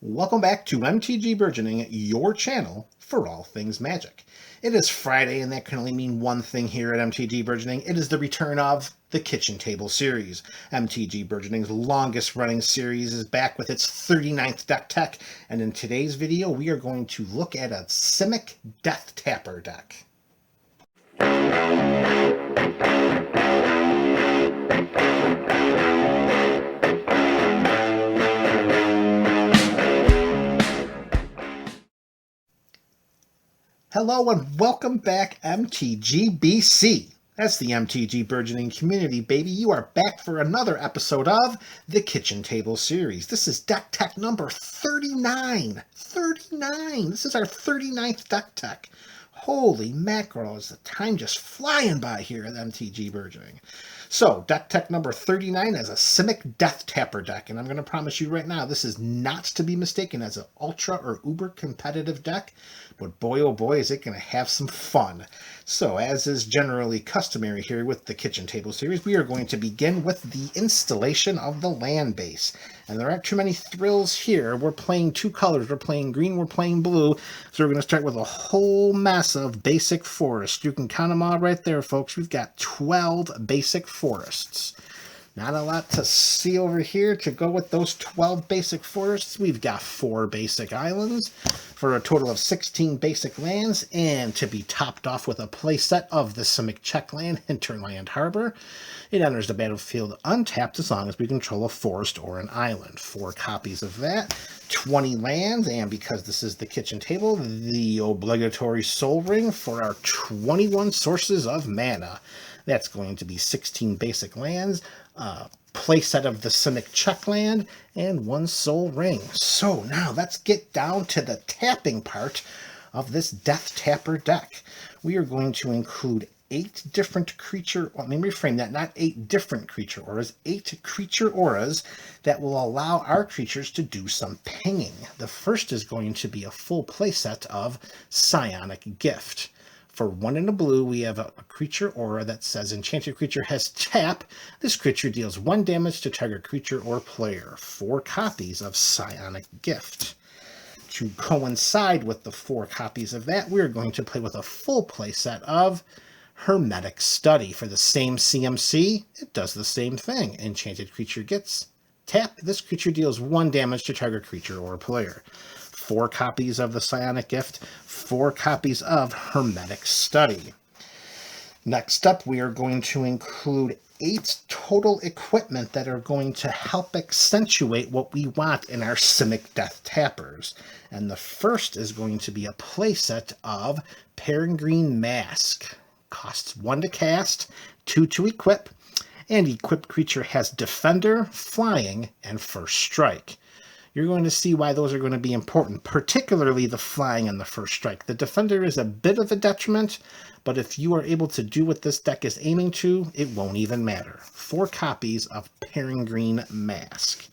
Welcome back to MTG Burgeoning, your channel for all things Magic. It is Friday, and that can only mean one thing here at MTG Burgeoning. It is the return of the Kitchen Table series. MTG Burgeoning's longest running series is back with its 39th deck tech, and in today's video we are going to look at a Simic Death-Tapper deck. Hello and welcome back, MTGBC. That's the MTG Burgeoning community, baby. You are back for another episode of the Kitchen Table series. This is deck tech number 39. 39! This is our 39th deck tech. Holy mackerel, is the time just flying by here at MTG Burgeoning. So, deck tech number 39 is a Simic Death-Tapper deck, and I'm going to promise you right now, this is not to be mistaken as an ultra or uber competitive deck, but boy oh boy is it going to have some fun. So, as is generally customary here with the Kitchen Table series, we are going to begin with the installation of the land base. And there aren't too many thrills here. We're playing two colors. We're playing green, we're playing blue. So we're going to start with a whole mess of basic forests. You can count them all right there, folks. We've got 12 basic forests. Not a lot to see over here to go with those 12 basic forests. We've got 4 basic islands for a total of 16 basic lands, and to be topped off with a playset of the Simic Checkland Hinterland Harbor. It enters the battlefield untapped as long as we control a forest or an island. 4 copies of that, 20 lands, and because this is the kitchen table, the obligatory Soul Ring for our 21 sources of mana. That's going to be 16 basic lands, playset of the Simic Checkland, and 1 Soul Ring. So now let's get down to the tapping part of this Death-Tapper deck. We are going to include 8 different creature, let me reframe that, not 8 different creature auras, 8 creature auras that will allow our creatures to do some pinging. The first is going to be a full playset of Psionic Gift. For 1 in a blue, we have a creature aura that says enchanted creature has tap. This creature deals 1 damage to target creature or player. 4 copies of Psionic Gift. To coincide with the 4 copies of that, we're going to play with a full playset of Hermetic Study. For the same CMC, it does the same thing. Enchanted creature gets tap. This creature deals 1 damage to target creature or player. 4 copies of the Psionic Gift, 4 copies of Hermetic Study. Next up, we are going to include 8 total equipment that are going to help accentuate what we want in our Simic Death-Tappers. And the first is going to be a playset of Peregrine Mask. Costs 1 to cast, 2 to equip, and equipped creature has Defender, Flying, and First Strike. You're going to see why those are going to be important, particularly the flying and the first strike. The defender is a bit of a detriment, but if you are able to do what this deck is aiming to, it won't even matter. 4 copies of Peregrine Mask.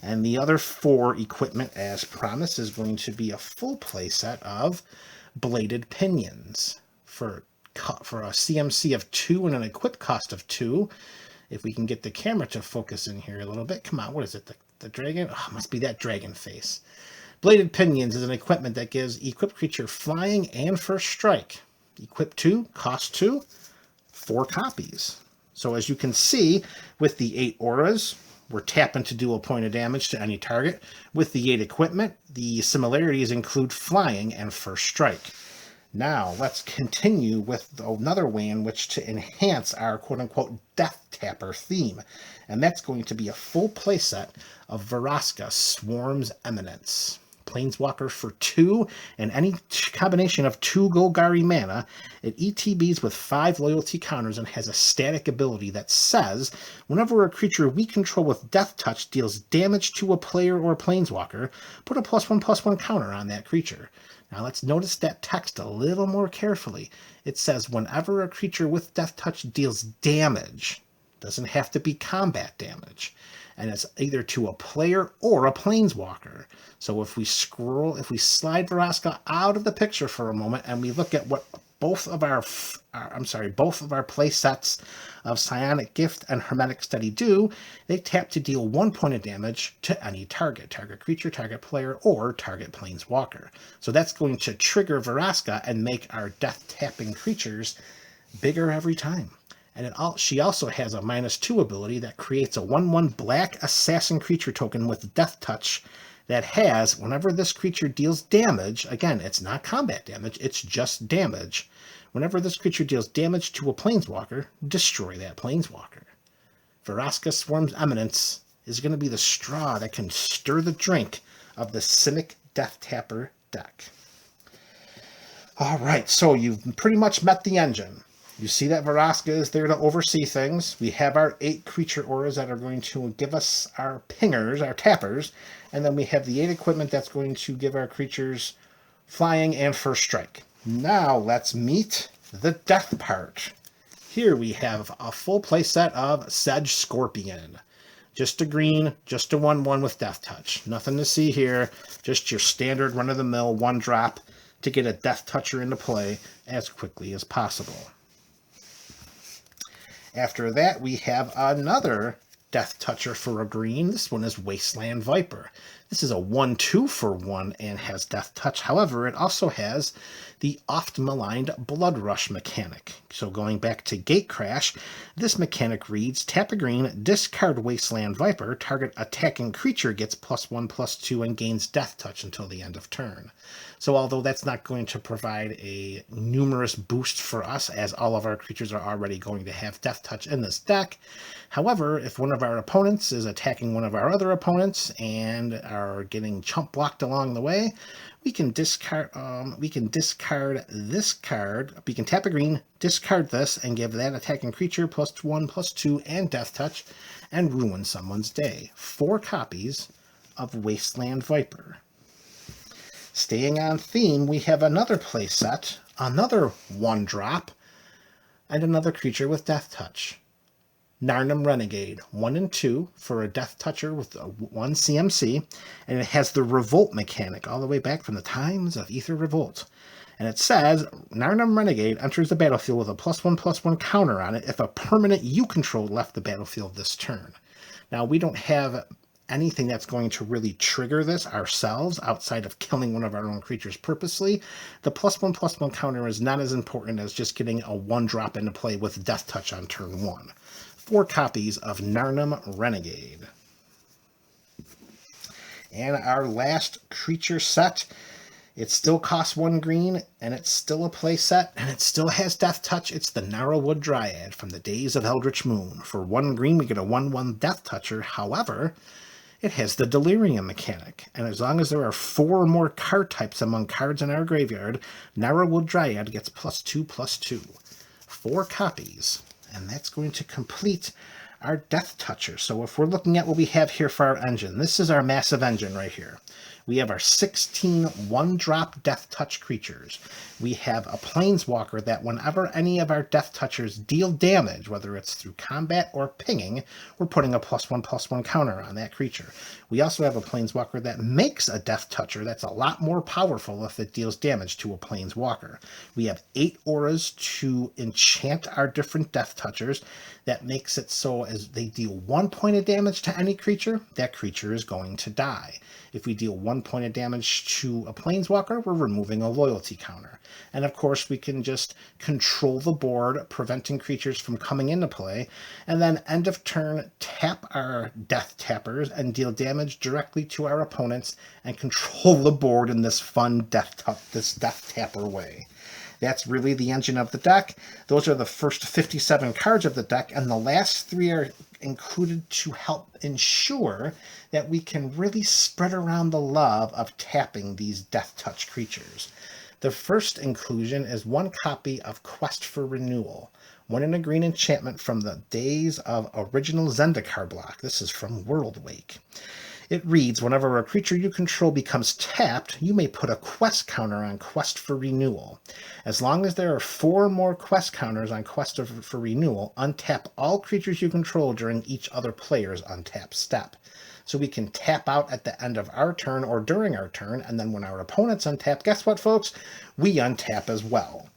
And the other 4 equipment, as promised, is going to be a full playset of Bladed Pinions. For a CMC of 2 and an equip cost of 2, if we can get the camera to focus in here a little bit. Come on, what is it? The dragon? Oh, must be that dragon face. Bladed Pinions is an equipment that gives equipped creature flying and first strike. Equip 2, cost 2, 4 copies. So as you can see, with the 8 auras, we're tapping to do a point of damage to any target. With the 8 equipment, the similarities include flying and first strike. Now, let's continue with another way in which to enhance our quote-unquote Death-Tapper theme. And that's going to be a full playset of Vraska, Swarm's Eminence. Planeswalker for 2, and any combination of 2 Golgari mana. It ETBs with 5 loyalty counters and has a static ability that says, whenever a creature we control with Death Touch deals damage to a player or Planeswalker, put a +1/+1 counter on that creature. Now let's notice that text a little more carefully. It says whenever a creature with Death Touch deals damage, doesn't have to be combat damage, and it's either to a player or a Planeswalker. So if we slide Vraska out of the picture for a moment and we look at what both of our play sets of Psionic Gift and Hermetic Steady do, they tap to deal 1 point of damage to any target creature, target player, or target planeswalker. So that's going to trigger Vraska and make our death-tapping creatures bigger every time. And she also has a -2 ability that creates a 1/1 black assassin creature token with Death Touch that has, whenever this creature deals damage, again, it's not combat damage, it's just damage. Whenever this creature deals damage to a planeswalker, destroy that planeswalker. Vraska Swarm's Eminence is going to be the straw that can stir the drink of the Simic Death-Tapper deck. All right, so you've pretty much met the engine. You see that Vraska is there to oversee things. We have our 8 creature auras that are going to give us our pingers, our tappers, and then we have the 8 equipment that's going to give our creatures flying and first strike. Now let's meet the death part. Here we have a full play set of Sedge Scorpion. Just a green, just a 1/1 with Death Touch. Nothing to see here, just your standard run-of-the-mill 1-drop to get a Death Toucher into play as quickly as possible. After that, we have another Death Toucher for a green. This one is Wasteland Viper. This is a 1/2 for 1 and has Death Touch. However, it also has the oft-maligned Blood Rush mechanic. So going back to Gatecrash, this mechanic reads, tap a green, discard Wasteland Viper, target attacking creature gets +1/+2 and gains Death Touch until the end of turn. So although that's not going to provide a numerous boost for us, as all of our creatures are already going to have Death Touch in this deck, however, if one of our opponents is attacking one of our other opponents and are getting chump blocked along the way, we can discard this card. We can tap a green, discard this, and give that attacking creature +1/+2 and Death Touch, and ruin someone's day. 4 copies of Wasteland Viper. Staying on theme, we have another play set, another 1-drop, and another creature with Death Touch. Narnum Renegade, 1 and 2 for a Death Toucher with 1 CMC, and it has the Revolt mechanic all the way back from the times of Aether Revolt. And it says, Narnum Renegade enters the battlefield with a +1/+1 counter on it if a permanent you control left the battlefield this turn. Now, we don't have anything that's going to really trigger this ourselves outside of killing one of our own creatures purposely. The +1/+1 counter is not as important as just getting a 1-drop into play with Death Touch on turn 1. 4 copies of Narnum Renegade. And our last creature set, it still costs 1 green, and it's still a play set, and it still has Death Touch. It's the Narrowwood Dryad from the days of Eldritch Moon. For 1 green, we get a 1/1 Death Toucher. However, it has the Delirium mechanic, and as long as there are 4 or more card types among cards in our graveyard, Narrowwood Dryad gets +2/+2. 4 copies, and that's going to complete our Death Toucher. So if we're looking at what we have here for our engine, this is our massive engine right here. We have our 16 1-drop Death Touch creatures. We have a Planeswalker that whenever any of our Death Touchers deal damage, whether it's through combat or pinging, we're putting a +1/+1 counter on that creature. We also have a Planeswalker that makes a Death Toucher that's a lot more powerful if it deals damage to a Planeswalker. We have 8 auras to enchant our different Death Touchers. That makes it so as they deal 1 point of damage to any creature, that creature is going to die. If we deal 1 point of damage to a Planeswalker, we're removing a loyalty counter. And of course, we can just control the board, preventing creatures from coming into play, and then end of turn, tap our Death Tappers and deal damage directly to our opponents and control the board in this fun Death Tapper way. That's really the engine of the deck. Those are the first 57 cards of the deck, and the last 3 are included to help ensure that we can really spread around the love of tapping these Death Touch creatures. The first inclusion is 1 copy of Quest for Renewal, 1 in a green enchantment from the days of original Zendikar block. This is from Worldwake. It reads, whenever a creature you control becomes tapped, you may put a quest counter on Quest for Renewal. As long as there are 4 more quest counters on Quest for Renewal, untap all creatures you control during each other player's untap step. So we can tap out at the end of our turn or during our turn, and then when our opponents untap, guess what, folks? We untap as well.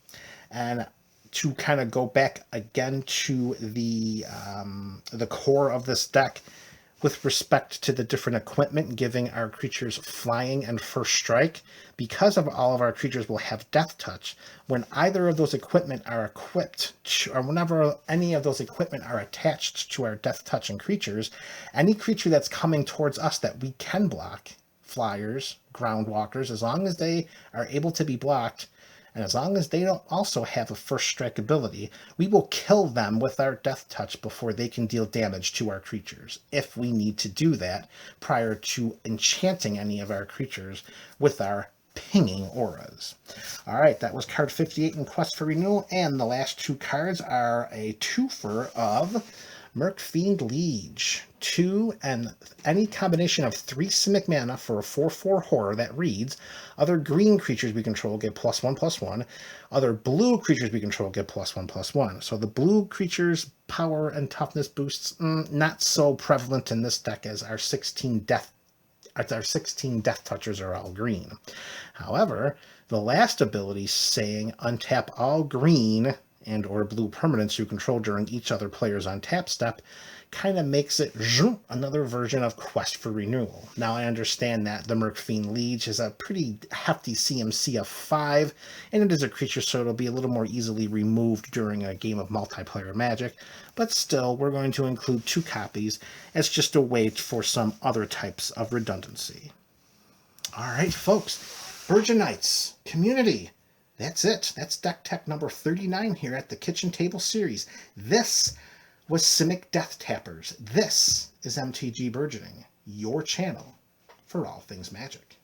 And to kind of go back again to the core of this deck, with respect to the different equipment, giving our creatures flying and first strike, because of all of our creatures will have death touch, when either of those equipment are equipped, or whenever any of those equipment are attached to our death touching creatures, any creature that's coming towards us that we can block, flyers, ground walkers, as long as they are able to be blocked, and as long as they don't also have a first strike ability, we will kill them with our death touch before they can deal damage to our creatures, if we need to do that prior to enchanting any of our creatures with our pinging auras. All right, that was card 58 in Quest for Renewal, and the last two cards are a twofer of Murkfiend Liege. 2 and any combination of 3 Simic mana for a 4/4 horror that reads, other green creatures we control get +1/+1, other blue creatures we control get +1/+1. So the blue creatures' power and toughness boosts, not so prevalent in this deck, as our 16 death touchers are all green. However, the last ability saying untap all green and or blue permanents you control during each other player's untap step kind of makes it another version of Quest for Renewal. Now, I understand that the Murkfiend Liege is a pretty hefty CMC of 5, and it is a creature, so it'll be a little more easily removed during a game of multiplayer Magic, but still, we're going to include 2 copies as just a way for some other types of redundancy. All right, folks, Burgeonites community. That's it. That's Deck Tech number 39 here at the Kitchen Table Series. This was Simic Death-Tappers. This is MTG Burgeoning, your channel for all things Magic.